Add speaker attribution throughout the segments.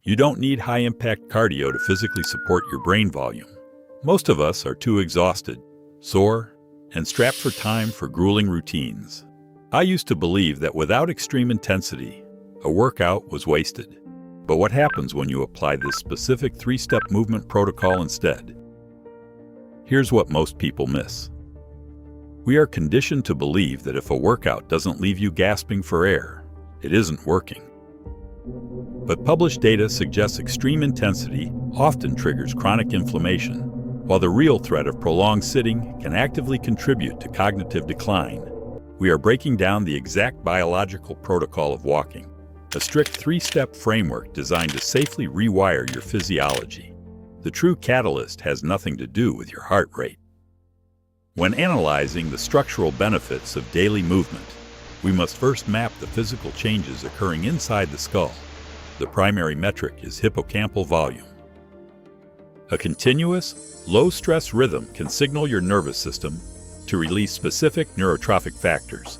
Speaker 1: You don't need high-impact cardio to physically support your brain volume. Most of us are too exhausted, sore, and strapped for time for grueling routines. I used to believe that without extreme intensity, a workout was wasted. But what happens when you apply this specific 3-step movement protocol instead? Here's what most people miss. We are conditioned to believe that if a workout doesn't leave you gasping for air, it isn't working. But published data suggests extreme intensity often triggers chronic inflammation, while the real threat of prolonged sitting can actively contribute to cognitive decline. We are breaking down the exact biological protocol of walking, a strict 3-step framework designed to safely rewire your physiology. The true catalyst has nothing to do with your heart rate. When analyzing the structural benefits of daily movement, we must first map the physical changes occurring inside the skull. The primary metric is hippocampal volume. A continuous, low-stress rhythm can signal your nervous system to release specific neurotrophic factors.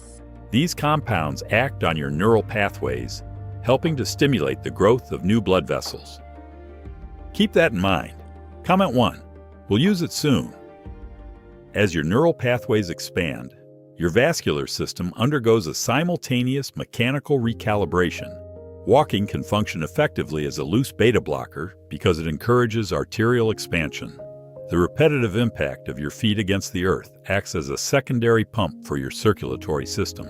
Speaker 1: These compounds act on your neural pathways, helping to stimulate the growth of new blood vessels. Keep that in mind. Comment 1. We'll use it soon. As your neural pathways expand, your vascular system undergoes a simultaneous mechanical recalibration. Walking can function effectively as a loose beta blocker because it encourages arterial expansion. The repetitive impact of your feet against the earth acts as a secondary pump for your circulatory system.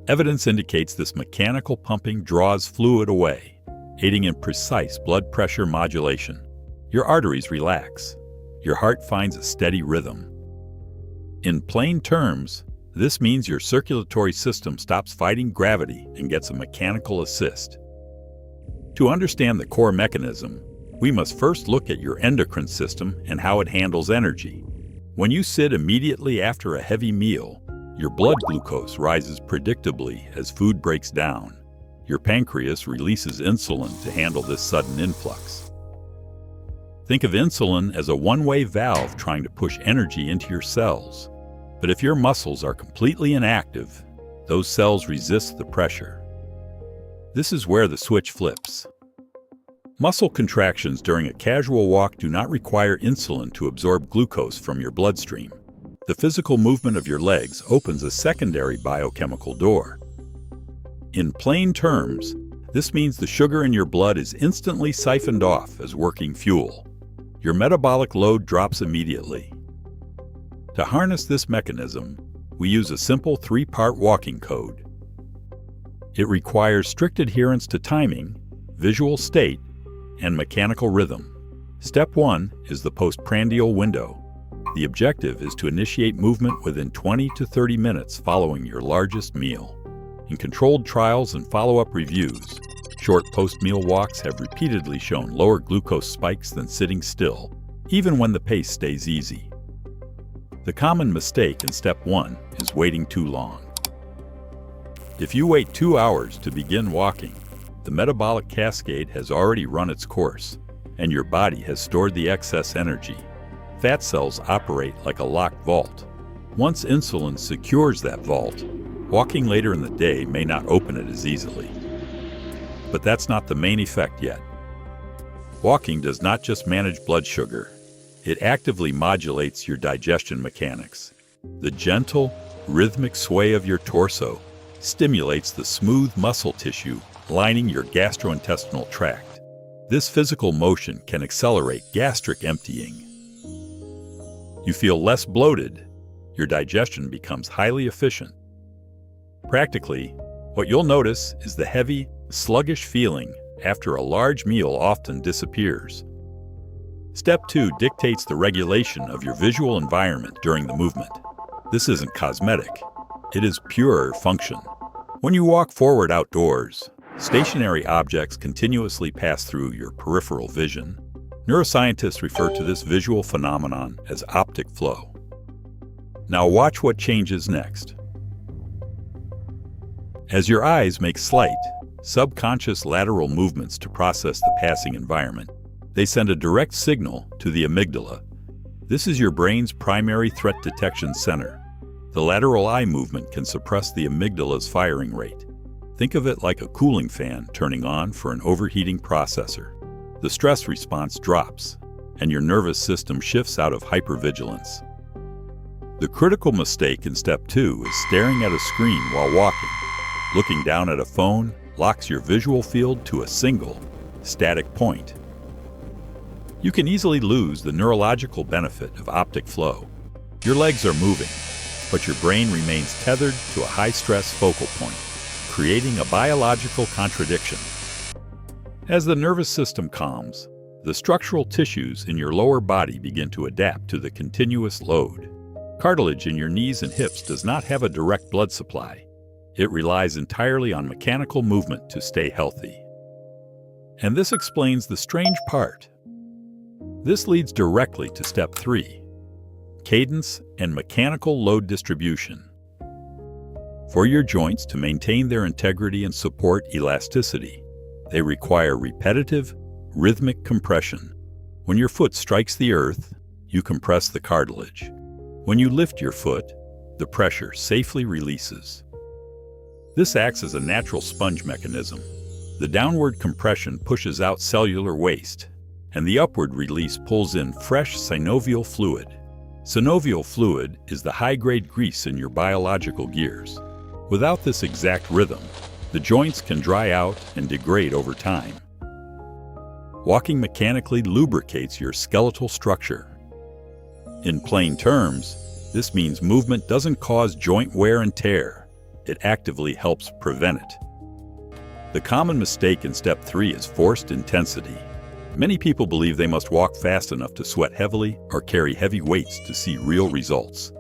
Speaker 1: Evidence indicates this mechanical pumping draws fluid away, aiding in precise blood pressure modulation. Your arteries relax. Your heart finds a steady rhythm. In plain terms, this means your circulatory system stops fighting gravity and gets a mechanical assist. To understand the core mechanism, we must first look at your endocrine system and how it handles energy. When you sit immediately after a heavy meal, your blood glucose rises predictably as food breaks down. Your pancreas releases insulin to handle this sudden influx. Think of insulin as a one-way valve trying to push energy into your cells. But if your muscles are completely inactive, those cells resist the pressure. This is where the switch flips. Muscle contractions during a casual walk do not require insulin to absorb glucose from your bloodstream. The physical movement of your legs opens a secondary biochemical door. In plain terms, this means the sugar in your blood is instantly siphoned off as working fuel. Your metabolic load drops immediately. To harness this mechanism, we use a simple 3-part walking code. It requires strict adherence to timing, visual state, and mechanical rhythm. Step 1 is the postprandial window. The objective is to initiate movement within 20 to 30 minutes following your largest meal. In controlled trials and follow-up reviews, short post-meal walks have repeatedly shown lower glucose spikes than sitting still, even when the pace stays easy. The common mistake in step 1 is waiting too long. If you wait 2 hours to begin walking, the metabolic cascade has already run its course, and your body has stored the excess energy. Fat cells operate like a locked vault. Once insulin secures that vault, walking later in the day may not open it as easily. But that's not the main effect yet. Walking does not just manage blood sugar. It actively modulates your digestion mechanics. The gentle, rhythmic sway of your torso stimulates the smooth muscle tissue lining your gastrointestinal tract. This physical motion can accelerate gastric emptying. You feel less bloated. Your digestion becomes highly efficient. Practically, what you'll notice is the heavy, sluggish feeling after a large meal often disappears. Step 2 dictates the regulation of your visual environment during the movement. This isn't cosmetic. It is pure function. When you walk forward outdoors, stationary objects continuously pass through your peripheral vision. Neuroscientists refer to this visual phenomenon as optic flow. Now watch what changes next. As your eyes make slight, subconscious lateral movements to process the passing environment, they send a direct signal to the amygdala. This is your brain's primary threat detection center. The lateral eye movement can suppress the amygdala's firing rate. Think of it like a cooling fan turning on for an overheating processor. The stress response drops, and your nervous system shifts out of hypervigilance. The critical mistake in step 2 is staring at a screen while walking. Looking down at a phone locks your visual field to a single, static point. You can easily lose the neurological benefit of optic flow. Your legs are moving, but your brain remains tethered to a high-stress focal point, creating a biological contradiction. As the nervous system calms, the structural tissues in your lower body begin to adapt to the continuous load. Cartilage in your knees and hips does not have a direct blood supply. It relies entirely on mechanical movement to stay healthy. And this explains the strange part. This leads directly to step 3, cadence and mechanical load distribution. For your joints to maintain their integrity and support elasticity, they require repetitive, rhythmic compression. When your foot strikes the earth, you compress the cartilage. When you lift your foot, the pressure safely releases. This acts as a natural sponge mechanism. The downward compression pushes out cellular waste, and the upward release pulls in fresh synovial fluid. Synovial fluid is the high-grade grease in your biological gears. Without this exact rhythm, the joints can dry out and degrade over time. Walking mechanically lubricates your skeletal structure. In plain terms, this means movement doesn't cause joint wear and tear. It actively helps prevent it. The common mistake in step 3 is forced intensity. Many people believe they must walk fast enough to sweat heavily or carry heavy weights to see real results.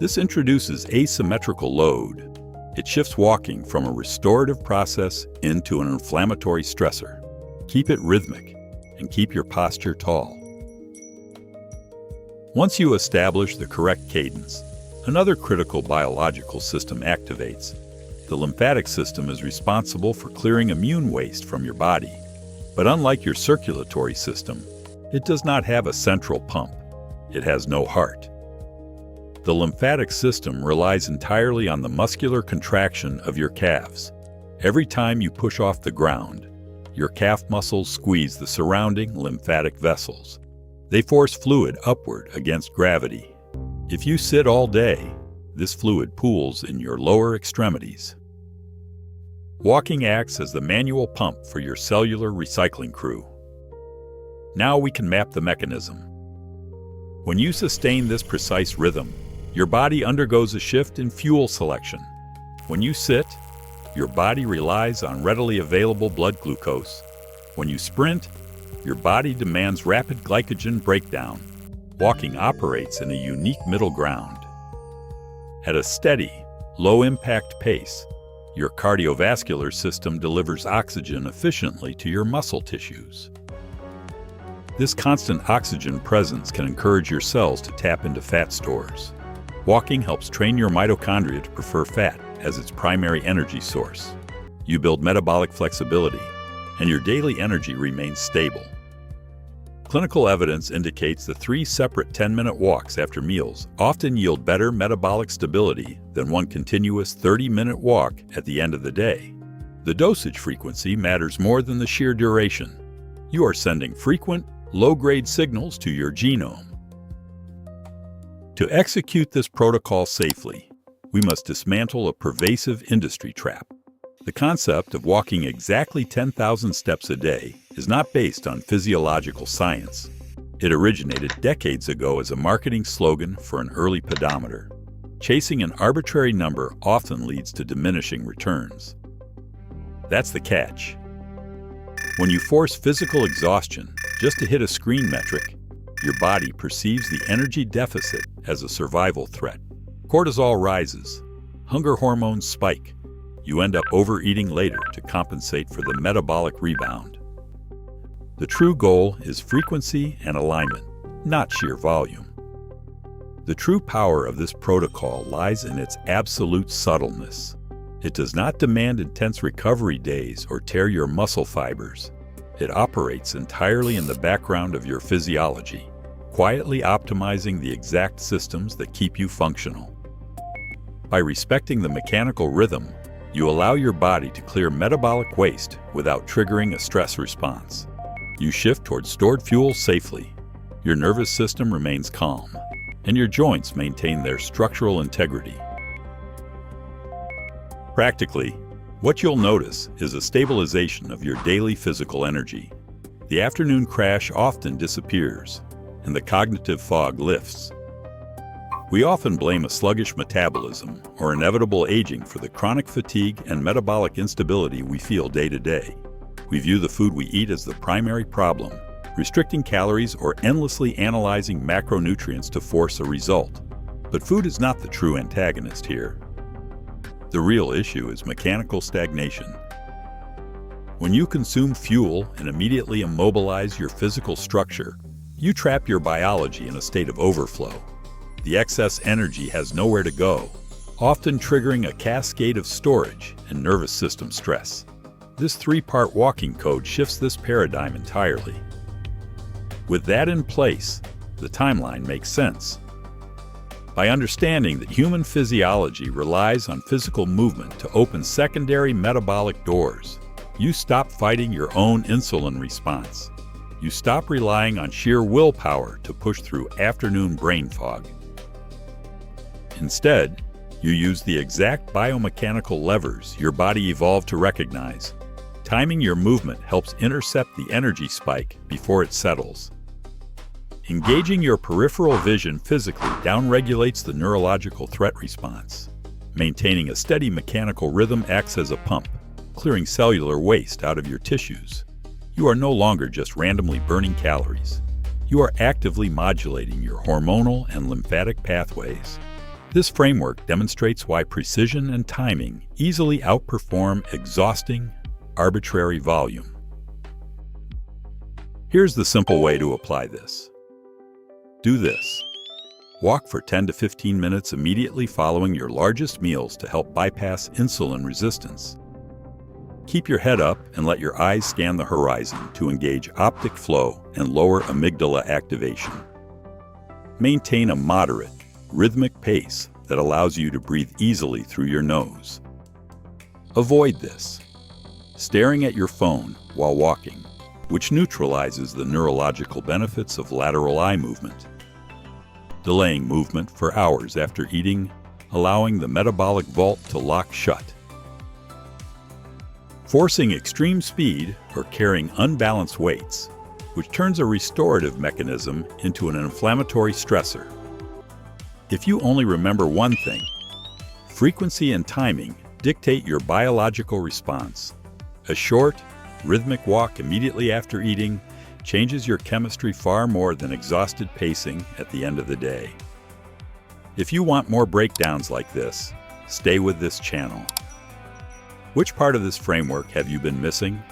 Speaker 1: This introduces asymmetrical load. It shifts walking from a restorative process into an inflammatory stressor. Keep it rhythmic and keep your posture tall. Once you establish the correct cadence, another critical biological system activates. The lymphatic system is responsible for clearing immune waste from your body. But unlike your circulatory system, it does not have a central pump. It has no heart. The lymphatic system relies entirely on the muscular contraction of your calves. Every time you push off the ground, your calf muscles squeeze the surrounding lymphatic vessels. They force fluid upward against gravity. If you sit all day, this fluid pools in your lower extremities. Walking acts as the manual pump for your cellular recycling crew. Now we can map the mechanism. When you sustain this precise rhythm, your body undergoes a shift in fuel selection. When you sit, your body relies on readily available blood glucose. When you sprint, your body demands rapid glycogen breakdown. Walking operates in a unique middle ground. At a steady, low-impact pace, your cardiovascular system delivers oxygen efficiently to your muscle tissues. This constant oxygen presence can encourage your cells to tap into fat stores. Walking helps train your mitochondria to prefer fat as its primary energy source. You build metabolic flexibility, and your daily energy remains stable. Clinical evidence indicates that 3 separate 10-minute walks after meals often yield better metabolic stability than one continuous 30-minute walk at the end of the day. The dosage frequency matters more than the sheer duration. You are sending frequent, low-grade signals to your genome. To execute this protocol safely, we must dismantle a pervasive industry trap. The concept of walking exactly 10,000 steps a day is not based on physiological science. It originated decades ago as a marketing slogan for an early pedometer. Chasing an arbitrary number often leads to diminishing returns. That's the catch. When you force physical exhaustion just to hit a screen metric, your body perceives the energy deficit as a survival threat. Cortisol rises, hunger hormones spike. You end up overeating later to compensate for the metabolic rebound. The true goal is frequency and alignment, not sheer volume. The true power of this protocol lies in its absolute subtleness. It does not demand intense recovery days or tear your muscle fibers. It operates entirely in the background of your physiology, quietly optimizing the exact systems that keep you functional. By respecting the mechanical rhythm, You allow your body to clear metabolic waste without triggering a stress response. You shift towards stored fuel safely. Your nervous system remains calm, and your joints maintain their structural integrity. Practically, what you'll notice is a stabilization of your daily physical energy. The afternoon crash often disappears, and the cognitive fog lifts. We often blame a sluggish metabolism or inevitable aging for the chronic fatigue and metabolic instability we feel day to day. We view the food we eat as the primary problem, restricting calories or endlessly analyzing macronutrients to force a result. But food is not the true antagonist here. The real issue is mechanical stagnation. When you consume fuel and immediately immobilize your physical structure, you trap your biology in a state of overflow. The excess energy has nowhere to go, often triggering a cascade of storage and nervous system stress. This three-part walking code shifts this paradigm entirely. With that in place, the timeline makes sense. By understanding that human physiology relies on physical movement to open secondary metabolic doors, you stop fighting your own insulin response. You stop relying on sheer willpower to push through afternoon brain fog. Instead, you use the exact biomechanical levers your body evolved to recognize. Timing your movement helps intercept the energy spike before it settles. Engaging your peripheral vision physically downregulates the neurological threat response. Maintaining a steady mechanical rhythm acts as a pump, clearing cellular waste out of your tissues. You are no longer just randomly burning calories. You are actively modulating your hormonal and lymphatic pathways. This framework demonstrates why precision and timing easily outperform exhausting, arbitrary volume. Here's the simple way to apply this. Do this. Walk for 10 to 15 minutes immediately following your largest meals to help bypass insulin resistance. Keep your head up and let your eyes scan the horizon to engage optic flow and lower amygdala activation. Maintain a moderate, rhythmic pace that allows you to breathe easily through your nose. Avoid this. Staring at your phone while walking, which neutralizes the neurological benefits of lateral eye movement. Delaying movement for hours after eating, allowing the metabolic vault to lock shut. Forcing extreme speed or carrying unbalanced weights, which turns a restorative mechanism into an inflammatory stressor. If you only remember one thing, frequency and timing dictate your biological response. A short, rhythmic walk immediately after eating changes your chemistry far more than exhausted pacing at the end of the day. If you want more breakdowns like this, stay with this channel. Which part of this framework have you been missing?